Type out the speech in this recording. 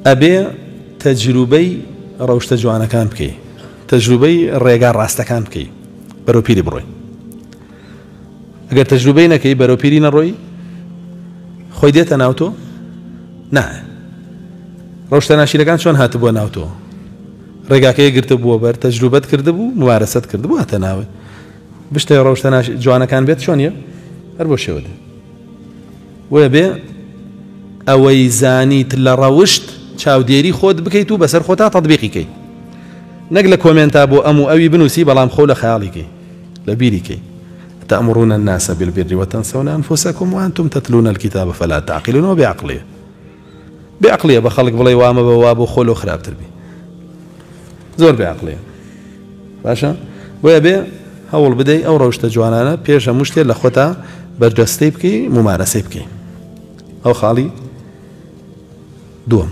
ئەبێ تەجروبەی ڕەوشتە جوانەکان بکەی، تەجروبەی ڕێگا ڕاستەکان بکەی، بەرەو پیری بڕۆی. ئەگەر تەجروبەی نەکەی بەرەو پیری نەڕۆی خۆی دێتە ناو تۆ؟ نا، ڕەوشتە ناشینەکان چۆن هاتبووە ناو تۆ؟ ڕێگاکەی گرتە بووە بەر، تەجروبەت کردبوو، ممارەسەت کردبوو هاتە ناوێ. بشتە ڕەوشتە جوانەکان بێت چۆنیە؟ هەر بۆ شێوە دێ. وە بێ ئەوەی زانیت لە ڕەوشت چاودێری خۆت بکەیت و بەسەر خۆتا تەطبیقیکەی، نەک لە کۆمنتا بۆ ئەم و ئەوی بنووسی بەڵام خۆ لە خەیاڵیکەی، لە بیریکەی. تأمرون الناس بالبر وتنسون أنفسكم وأنتم تتلون الكتاب فلا تعقلون. بعقلية بعقلية بخلق بڵێ وامە بە وا بۆ خۆلۆ خراپتر بی، زۆر بعقلية باشە. بۆیە بێ هەوڵ بدەی ئەو ڕەوشتە جوانانە پێش هەموو شتێک لە خۆتا بەرجەستەی بکەی، ممارەسەی بکەی. ئەو خاڵی دووەم.